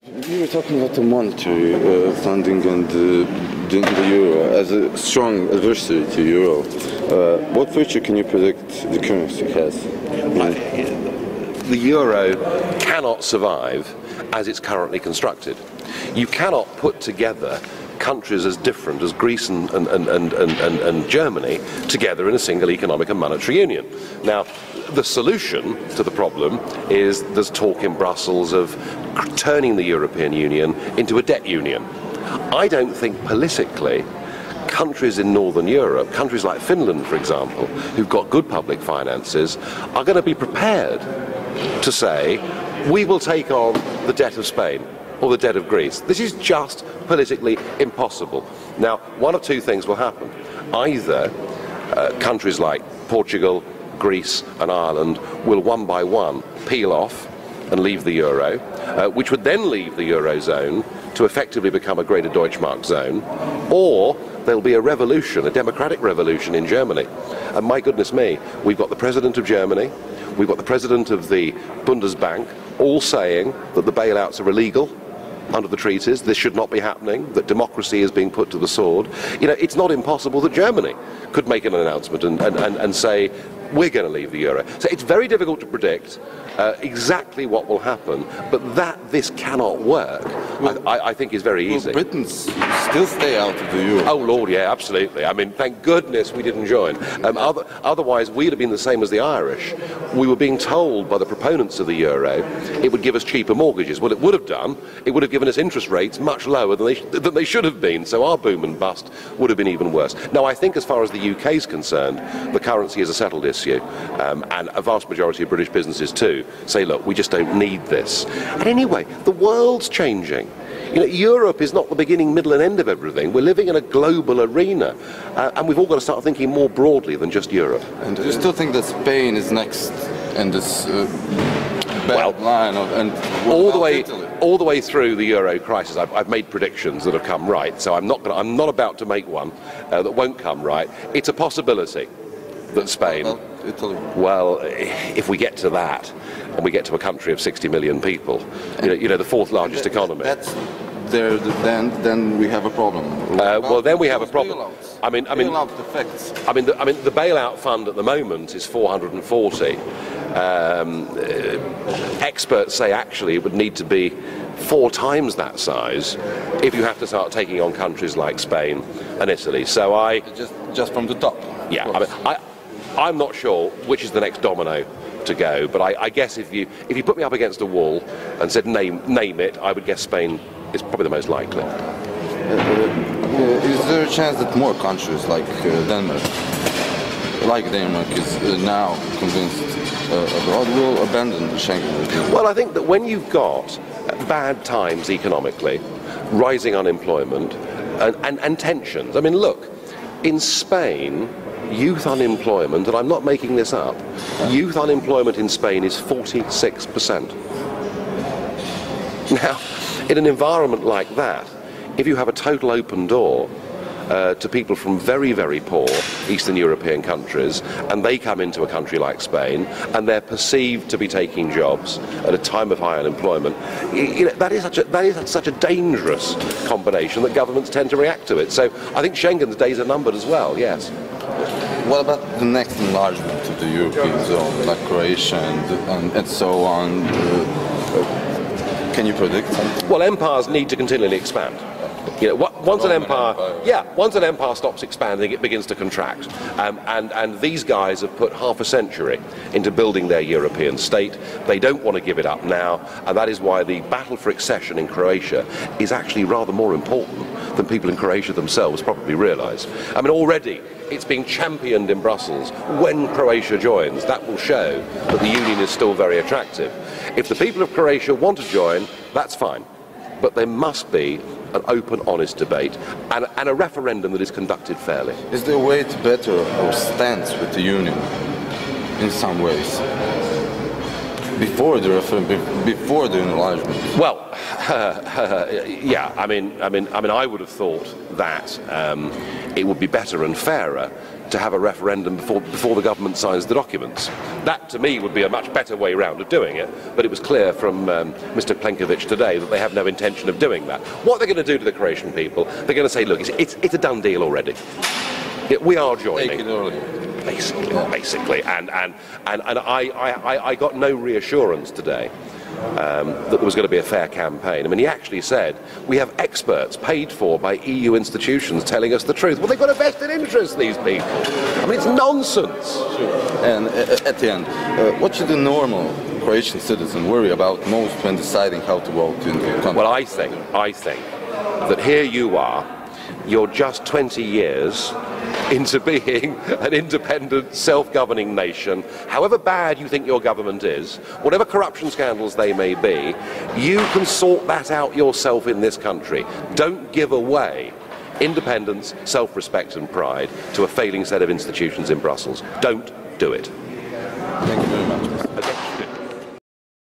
You were talking about the monetary funding and the euro as a strong adversary to euro. What future can you predict the currency has? The euro cannot survive as it's currently constructed. You cannot put together countries as different as Greece and Germany together in a single economic and monetary union. Now, the solution to the problem is there's talk in Brussels of turning the European Union into a debt union. I don't think politically countries in Northern Europe, countries like Finland, for example, who've got good public finances, are going to be prepared to say, we will take on the debt of Spain or the debt of Greece. This is just politically impossible. Now, one of two things will happen. Either countries like Portugal, Greece and Ireland will one by one peel off and leave the euro, which would then leave the eurozone to effectively become a greater Deutschmark zone, or there'll be a revolution, a democratic revolution in Germany. And my goodness me, we've got the president of Germany, we've got the president of the Bundesbank, all saying that the bailouts are illegal under the treaties, this should not be happening, that democracy is being put to the sword. You know, it's not impossible that Germany could make an announcement and say, we're going to leave the euro. So it's very difficult to predict exactly what will happen, but that this cannot work, I think is very easy. Will Britain still stay out of the euro? Oh Lord, yeah, absolutely. I mean, thank goodness we didn't join. Otherwise, we'd have been the same as the Irish. We were being told by the proponents of the euro it would give us cheaper mortgages. Well, it would have done. It would have given us interest rates much lower than they should have been. So our boom and bust would have been even worse. Now, I think as far as the UK is concerned, the currency is a settled issue, and a vast majority of British businesses too say, look, we just don't need this. And anyway, the world's changing. You know, Europe is not the beginning, middle and end of everything. We're living in a global arena, and we've all got to start thinking more broadly than just Europe. And do you still think that Spain is next in this bad line all the way through the euro crisis? I've made predictions that have come right, so I'm not about to make one that won't come right. It's a possibility that Spain, Italy. Well, if we get to that, and we get to a country of 60 million people, you know, the fourth largest economy. Then we have a problem. Well, then we have a problem. Bailouts. I mean, bailout effects. The bailout fund at the moment is 440. Experts say actually it would need to be 4 times that size if you have to start taking on countries like Spain and Italy. So just from the top. Yeah, I mean, I'm not sure which is the next domino to go, but I guess if you put me up against a wall and said name it, I would guess Spain is probably the most likely. Is there a chance that more countries like Denmark is now convinced abroad will abandon the Schengen? Well, I think that when you've got bad times economically, rising unemployment and tensions, I mean, look, in Spain, youth unemployment, and I'm not making this up, youth unemployment in Spain is 46%. Now, in an environment like that, if you have a total open door to people from very, very poor Eastern European countries, and they come into a country like Spain, and they're perceived to be taking jobs at a time of high unemployment, you know, that is such a dangerous combination that governments tend to react to it. So I think Schengen's days are numbered as well, yes. What about the next enlargement to the European zone, like Croatia and so on? Can you predict something? Well, empires need to continually expand. You know, once an empire stops expanding, it begins to contract. And these guys have put half a century into building their European state. They don't want to give it up now, and that is why the battle for accession in Croatia is actually rather more important than people in Croatia themselves probably realise. I mean, already it's being championed in Brussels. When Croatia joins, that will show that the union is still very attractive. If the people of Croatia want to join, that's fine. But there must be an open, honest debate and a referendum that is conducted fairly. Is there a way to better our stance with the union in some ways? Before the referendum, before the enlargement? Well, yeah. I mean, I would have thought that it would be better and fairer to have a referendum before the government signs the documents. That, to me, would be a much better way round of doing it, but it was clear from Mr. Plenković today that they have no intention of doing that. What they're going to do to the Croatian people, they're going to say, look, it's a done deal already. We are joining. Basically. And I got no reassurance today that there was going to be a fair campaign. I mean, he actually said, we have experts paid for by EU institutions telling us the truth. Well, they've got a vested interest, these people. I mean, it's nonsense. Sure. And at the end, what should the normal Croatian citizen worry about most when deciding how to vote in the country? Well, I think that here you are, you're just 20 years into being an independent, self-governing nation. However bad you think your government is, whatever corruption scandals they may be, you can sort that out yourself in this country. Don't give away independence, self-respect and pride to a failing set of institutions in Brussels. Don't do it. Thank you.